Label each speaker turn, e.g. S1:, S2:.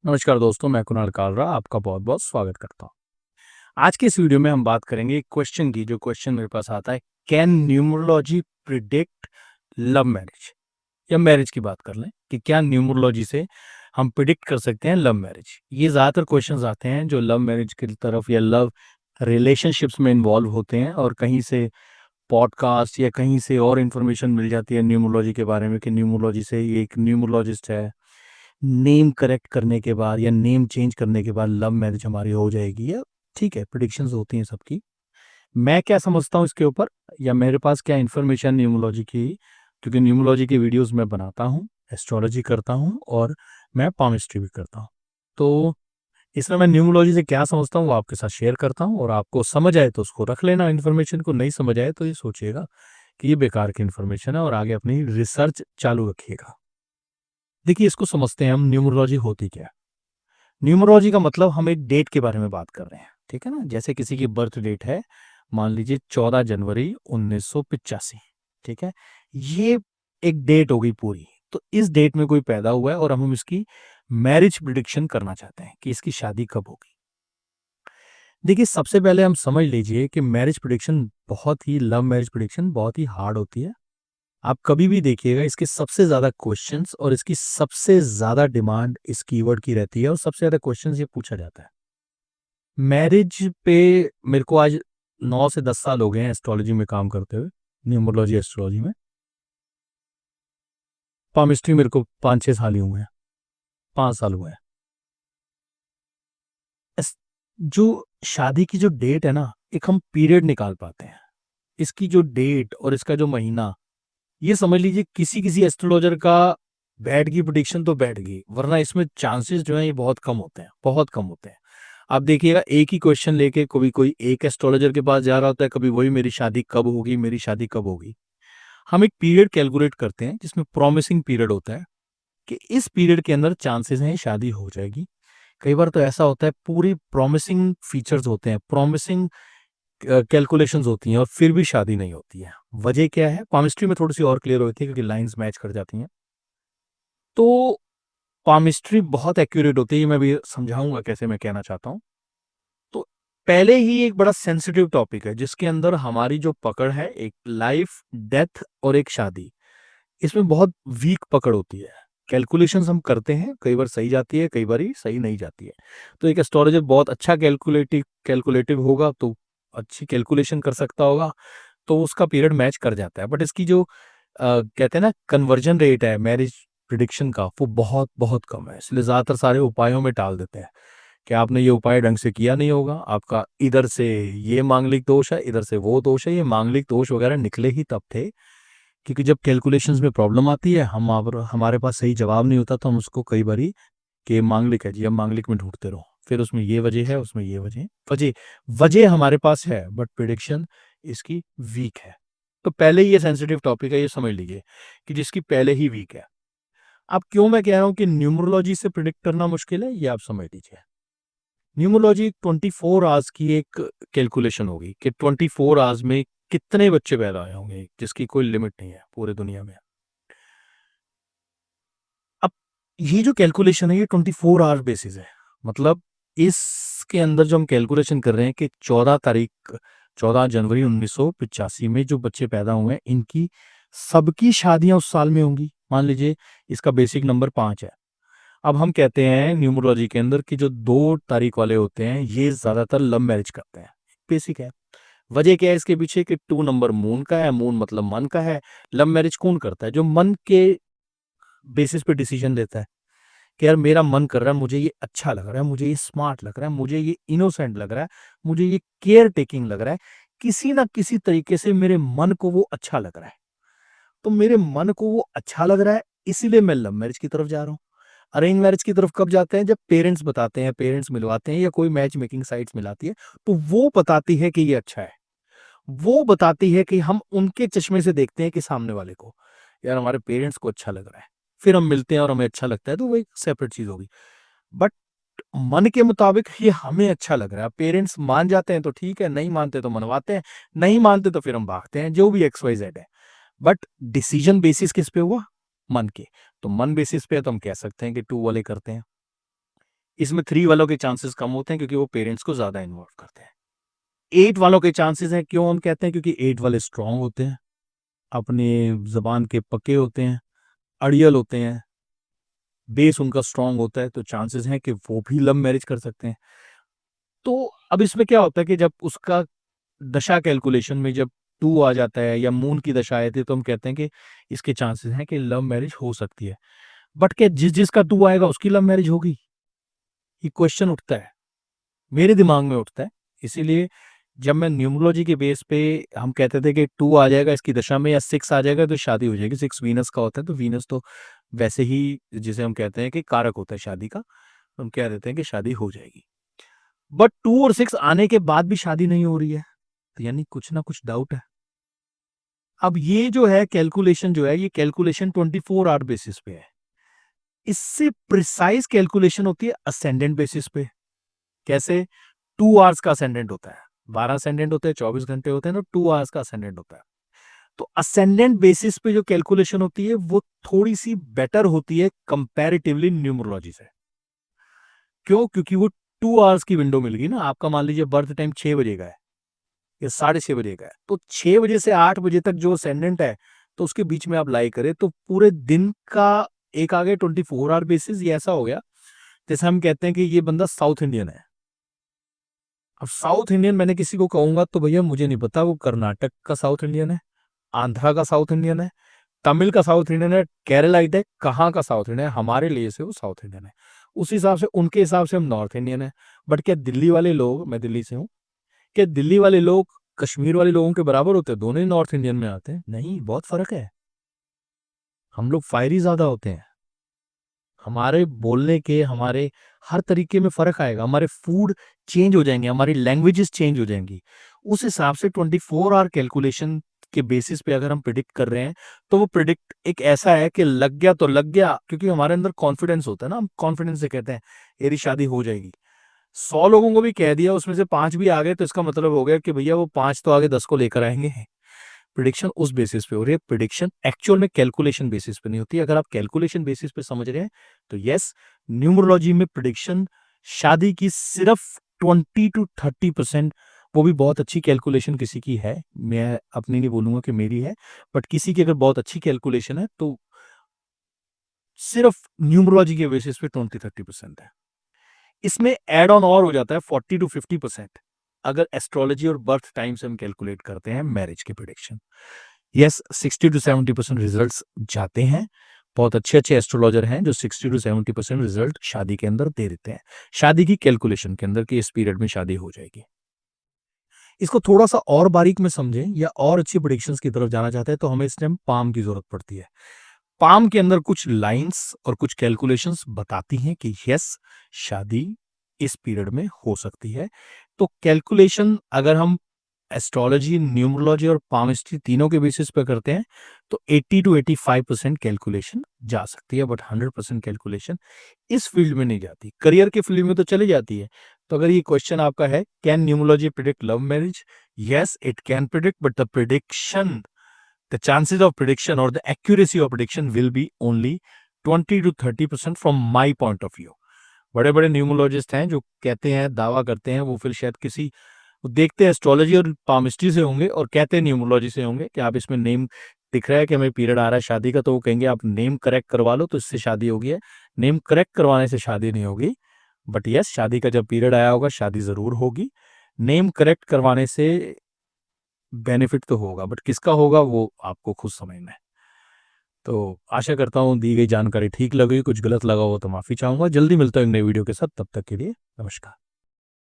S1: नमस्कार दोस्तों, मैं कुणाल कालरा आपका बहुत-बहुत स्वागत करता हूँ। आज के इस वीडियो में हम बात करेंगे एक क्वेश्चन की, जो क्वेश्चन मेरे पास आता है, can numerology predict love marriage? या मैरिज की बात कर लें कि क्या न्यूमरोलॉजी से हम प्रिडिक्ट कर सकते हैं लव मैरिज? ये ज़्यादातर क्वेश्चंस आते हैं जो लव मैरिज की तरफ या लव रिलेशनशिप्स में इन्वॉल्व होते हैं, और कहीं से पॉडकास्ट या कहीं से और इन्फॉर्मेशन मिल जाती है न्यूमरोलॉजी के बारे में कि न्यूमरोलॉजी से, ये एक न्यूमरोलॉजिस्ट है, नेम करेक्ट करने के बाद या नेम चेंज करने के बाद लव मैरिज हमारी हो जाएगी। या ठीक है, प्रिडिक्शंस होती हैं सबकी। मैं क्या समझता हूँ इसके ऊपर, या मेरे पास क्या इन्फॉर्मेशन न्यूमरोलॉजी की, क्योंकि न्यूमरोलॉजी की वीडियोस मैं बनाता हूँ, एस्ट्रोलॉजी करता हूँ और मैं पामिस्ट्री भी करता हूँ। तो इसमें मैं न्यूमरोलॉजी से क्या समझता हूँ वो आपके साथ शेयर करता हूँ, और आपको समझ आए तो उसको रख लेना, इन्फॉर्मेशन को नहीं समझ आए तो ये सोचिएगा कि ये बेकार की इन्फॉर्मेशन है और आगे अपनी रिसर्च चालू रखिएगा। देखिए, इसको समझते हैं हम, न्यूमरोलॉजी होती क्या है। न्यूमरोलॉजी का मतलब हम एक डेट के बारे में बात कर रहे हैं, ठीक है ना। जैसे किसी की बर्थ डेट है, मान लीजिए 14 जनवरी 1985, ठीक है। ये एक डेट हो गई पूरी। तो इस डेट में कोई पैदा हुआ है और हम इसकी मैरिज प्रिडिक्शन करना चाहते हैं कि इसकी शादी कब होगी। देखिए, सबसे पहले हम समझ लीजिए कि मैरिज प्रिडिक्शन बहुत ही, लव मैरिज प्रिडिक्शन बहुत ही हार्ड होती है। आप कभी भी देखिएगा, इसके सबसे ज़्यादा क्वेश्चंस और इसकी सबसे ज़्यादा डिमांड इस कीवर्ड की रहती है, और सबसे ज़्यादा क्वेश्चंस ये पूछा जाता है। मैरिज पे मेरे को आज 9 से 10 साल हो गए हैं एस्ट्रोलॉजी में काम करते हुए, न्यूमरोलॉजी एस्ट्रोलॉजी में। पामिस्ट्री मेरे को 5-6 साल ही हुए हैं, 5 साल हुए हैं। एस जो शादी की जो डेट है ना, एक हम पीरियड निकाल पाते हैं। इसकी जो डेट और इसका जो महीना, ये समझ लीजिए किसी-किसी एस्ट्रोलॉजर का बैठ गई प्रेडिक्शन तो बैठ गई, वरना इसमें चांसेस जो हैं ये बहुत कम होते हैं, बहुत कम होते हैं। आप देखिएगा, एक ही क्वेश्चन लेके कभी कोई एक एस्ट्रोलॉजर के पास जा रहा होता है, कभी वही मेरी शादी कब होगी, मेरी शादी कब होगी। हम एक पीरियड कैलकुलेट करते हैं जिसमें प्रॉमिसिंग पीरियड होता है कि इस पीरियड के अंदर चांसेस हैं शादी हो जाएगी। कई बार तो ऐसा होता है, पूरी प्रॉमिसिंग फीचर्स होते हैं, प्रॉमिसिंग कैलकुलेशंस होती हैं और फिर भी शादी नहीं होती है। वजह क्या है? पामिस्ट्री में थोड़ी-सी और क्लियर होती है क्योंकि लाइन्स मैच कर जाती हैं। तो पामिस्ट्री बहुत एक्यूरेट होती है, ये मैं अभी समझाऊँगा कैसे, मैं कहना चाहता हूँ। तो पहले ही एक बड़ा सेंसिटिव टॉपिक है जिसके अंदर हमारी जो पकड़ है, एक लाइफ, डेथ और एक शादी, इसमें बहुत वीक पकड़ होती है। कैलकुलेशंस हम करते हैं, कई बार सही जाती है, कई बारी सही नहीं जाती है। तो एक एस्ट्रोलॉजर बहुत अच्छा कैलकुलेटिव कैलकुलेटिव होगा तो अच्छी कैलकुलेशन कर सकता होगा, तो उसका पीरियड मैच कर जाता है। बट इसकी जो कहते हैं ना, कन्वर्जन रेट है मैरिज प्रिडिक्शन का, वो बहुत बहुत कम है। इसलिए ज़्यादातर सारे उपायों में टाल देते हैं कि आपने ये उपाय ढंग से किया नहीं होगा, आपका इधर से ये मांगलिक दोष है, इधर से वो दोष है। ये मांगलिक दोष वगैरह निकले ही तब थे क्योंकि जब कैलकुलेशंस में प्रॉब्लम आती है, हमारे पास सही जवाब नहीं होता, तो हम उसको कई बारी कि ये मांगलिक है जी, अब मांगलिक में ढूंढते रहो, फिर उसमें ये वजह है, उसमें ये वजह है। वजह वजह हमारे पास है बट प्रिडिक्शन इसकी वीक है। तो पहले ही ये सेंसिटिव टॉपिक है, ये समझ लीजिए कि जिसकी पहले ही वीक है। अब क्यों मैं कह रहा हूँ कि न्यूमरोलॉजी से प्रिडिक्ट करना मुश्किल है, ये आप समझ लीजिए। न्यूमरोलॉजी 24 आवर्स की एक कैलकुलेशन होगी कि 24 आवर्स में कितने बच्चे पैदा हुए होंगे, जिसकी कोई लिमिट नहीं है पूरे दुनिया में। अब ये जो कैलकुलेशन है ये 24 आवर बेसिस है। मतलब इसके अंदर जो हम कैलकुलेशन कर रहे हैं कि 14 जनवरी 1985 में जो बच्चे पैदा हुए हैं, इनकी सबकी शादियां उस साल में होंगी। मान लीजिए इसका बेसिक नंबर 5 है। अब हम कहते हैं न्यूमरोलॉजी के अंदर कि जो 2 तारीख वाले होते हैं ये ज़्यादातर लव मैरिज करते हैं। बेसिक है। वजह क्या है इसके पीछे कि 2 नंबर मून का है, मून मतलब मन का है। लव मैरिज कौन करता है? जो मन के बेसिस पे डिसीजन लेता है कि यार मेरा मन कर रहा है, मुझे ये अच्छा लग रहा है, मुझे ये स्मार्ट लग रहा है, मुझे ये इनोसेंट लग रहा है, मुझे ये केयर टेकिंग लग रहा है। किसी ना किसी तरीके से मेरे मन को वो अच्छा लग रहा है। तो मेरे मन को वो अच्छा लग रहा है, इसीलिए मैं लव मैरिज की तरफ जा रहा हूँ। अरेंज मैरिज की तरफ कब जाते हैं? जब पेरेंट्स बताते हैं, पेरेंट्स मिलवाते हैं या कोई मैच मेकिंग साइट्स मिलाती है, तो वो बताती है कि ये अच्छा है। वो बताती है कि हम उनके चश्मे से देखते हैं कि सामने वाले को, यार हमारे पेरेंट्स को अच्छा लग रहा है। फिर हम मिलते हैं और हमें अच्छा लगता है, तो वो एक सेपरेट चीज़ होगी। बट मन के मुताबिक ये हमें अच्छा लग रहा है। पेरेंट्स मान जाते हैं तो ठीक है, नहीं मानते तो मनवाते हैं, नहीं मानते तो फिर हम भागते हैं, जो भी एक्स वाई ज़ेड है। बट डिसीजन बेसिस किस पे हुआ? मन के। तो मन बेसिस पे है तो हम कह सकते हैं कि 2 वाले करते हैं। इसमें 3 वालों के चांसेस कम होते हैं क्योंकि वो पेरेंट्स को ज्यादा इन्वॉल्व करते हैं। 8 वालों के चांसेस हैं, क्यों हम कहते हैं? क्योंकि 8 वाले स्ट्रांग होते हैं, अपने जबान के पक्के होते हैं, अड़ियल होते हैं, बेस उनका स्ट्रांग होता है, तो चांसेस हैं कि वो भी लव मैरिज कर सकते हैं। तो अब इसमें क्या होता है कि जब उसका दशा कैलकुलेशन में जब 2 आ जाता है या मून की दशा आती है, तो हम कहते हैं कि इसके चांसेस हैं कि लव मैरिज हो सकती है। बट क्या जिस जिसका 2 आएगा उसकी लव मैरिज होगी? ये क्वेश्चन उठता है, मेरे दिमाग में उठता है। इसीलिए जब मैं न्यूमरोलॉजी के बेस पे हम कहते थे कि 2 आ जाएगा इसकी दशा में या 6 आ जाएगा तो शादी हो जाएगी। 6 वीनस का होता है, तो वीनस तो वैसे ही जिसे हम कहते हैं कि कारक होता है शादी का, तो हम कह देते हैं कि शादी हो जाएगी। बट 2 और 6 आने के बाद भी शादी नहीं हो रही है, तो यानी कुछ ना कुछ डाउट है। अब ये जो है कैलकुलेशन जो है, ये कैलकुलेशन 24 आवर बेसिस पे है। इससे प्रिसाइज कैलकुलेशन होती है असेंडेंट बेसिस पे। कैसे? 2 आवर्स का असेंडेंट होता है, 12 असेंडेंट होते हैं, 24 घंटे होते हैं, तो 2 आवर्स का असेंडेंट होता है। तो असेंडेंट बेसिस पे जो कैलकुलेशन होती है वो थोड़ी सी बेटर होती है कंपैरेटिवली न्यूमरोलॉजी से। क्यों? क्योंकि वो 2 आवर्स की विंडो मिल गई ना। आपका मान लीजिए बर्थ टाइम 6 बजे का है या 6:30 बजे का है, तो 6 बजे से 8 बजे तक जो असेंडेंट है, तो उसके बीच में आप लाई करें तो पूरे दिन का एक आ गया 24 आवर बेसिस। ये ऐसा हो गया जैसे हम कहते हैं कि ये बंदा साउथ इंडियन है। अब साउथ इंडियन मैंने किसी को कहूंगा तो भैया मुझे नहीं पता वो कर्नाटक का साउथ इंडियन है, आंध्रा का साउथ इंडियन है, तमिल का साउथ इंडियन है, केरलाइट है, कहाँ का साउथ इंडियन है, हमारे लिए से वो साउथ इंडियन है। उस हिसाब से उनके हिसाब से हम नॉर्थ इंडियन है। बट क्या दिल्ली वाले लोग, मैं दिल्ली से हूँ, क्या दिल्ली वाले लोग कश्मीर वाले लोगों के बराबर होते हैं? दोनों ही नॉर्थ इंडियन में आते हैं? नहीं, बहुत फर्क है। हम लोग फायरी ज्यादा होते हैं, हमारे बोलने के, हमारे हर तरीके में फर्क आएगा, हमारे फूड चेंज हो जाएंगे, हमारी लैंग्वेजेस चेंज हो जाएंगी। उस हिसाब से 24 आवर कैलकुलेशन के बेसिस पे अगर हम प्रिडिक्ट कर रहे हैं, तो वो प्रिडिक्ट एक ऐसा है कि लग गया तो लग गया, क्योंकि हमारे अंदर कॉन्फिडेंस होता है ना, हम कॉन्फिडेंस से कहते हैं मेरी शादी हो जाएगी। 100 लोगों को भी कह दिया, उसमें से 5 भी आ गए, तो इसका मतलब हो गया कि भैया वो 5 तो आगे 10 को लेकर आएंगे। प्रिडिक्शन उस बेसिस पे हो रही है, प्रिडिक्शन एक्चुअल में कैलकुलेशन बेसिस पे नहीं होती। अगर आप कैलकुलेशन बेसिस पे समझ रहे हैं तो यस, न्यूमरोलॉजी में प्रिडिक्शन शादी की सिर्फ 20 to 30%, वो भी बहुत अच्छी कैलकुलेशन किसी की है, मैं अपनी नहीं बोलूंगा कि मेरी है, बट किसी की अगर बहुत अच्छी कैलकुलेशन है तो सिर्फ न्यूमरोलॉजी के बेसिस पे 20-30% है। इसमें एड ऑन और हो जाता है 40 to 50% अगर एस्ट्रोलॉजी और बर्थ टाइम से हम कैलकुलेट करते हैं मैरिज के प्रिडिक्शन। यस, 60 to 70% रिजल्ट्स जाते हैं। बहुत अच्छे अच्छे एस्ट्रोलॉजर हैं जो 60 to 70% रिजल्ट शादी के अंदर दे देते हैं, शादी की कैलकुलेशन के अंदर, कि इस पीरियड में शादी हो जाएगी। इसको थोड़ा सा और बारीक में समझें या और अच्छी प्रिडिक्शंस की तरफ जाना चाहते हैं तो हमें इस टाइम पाम की जरूरत पड़ती है। पाम के अंदर कुछ लाइंस और कुछ कैलकुलेशंस बताती हैं कि यस, शादी इस पीरियड में हो सकती है। तो कैलकुलेशन अगर हम एस्ट्रोलॉजी, न्यूमरोलॉजी और पामिस्ट्री तीनों के बेसिस पे करते हैं तो 80 to 85% कैलकुलेशन जा सकती है, बट 100% कैलकुलेशन इस फील्ड में नहीं जाती। करियर के फील्ड में तो चली जाती है। तो अगर ये क्वेश्चन आपका है, can numerology predict love marriage? Yes, it can predict, but the prediction, the chances of prediction or the accuracy of prediction will be only 20 to 30% from my point of view. बड़े बड़े numerologist हैं जो कहते हैं, दावा करते हैं, वो फिर शायद किसी, वो देखते हैं एस्ट्रोलॉजी और पामिस्ट्री से होंगे और कहते हैं न्यूमरोलॉजी से होंगे कि आप इसमें नेम दिख रहा है कि हमें पीरियड आ रहा है शादी का, तो वो कहेंगे आप नेम करेक्ट करवा लो तो इससे शादी होगी है। नेम करेक्ट करवाने से शादी नहीं होगी, बट यस, शादी का जब पीरियड आया होगा शादी जरूर होगी। नेम करेक्ट करवाने से बेनिफिट तो होगा, बट किसका होगा वो आपको खुद समझना है। तो आशा करता हूँ दी गई जानकारी ठीक लगी, कुछ गलत लगा हो तो माफी चाहूंगा। जल्दी मिलता हूँ एक नई वीडियो के साथ, तब तक के लिए नमस्कार।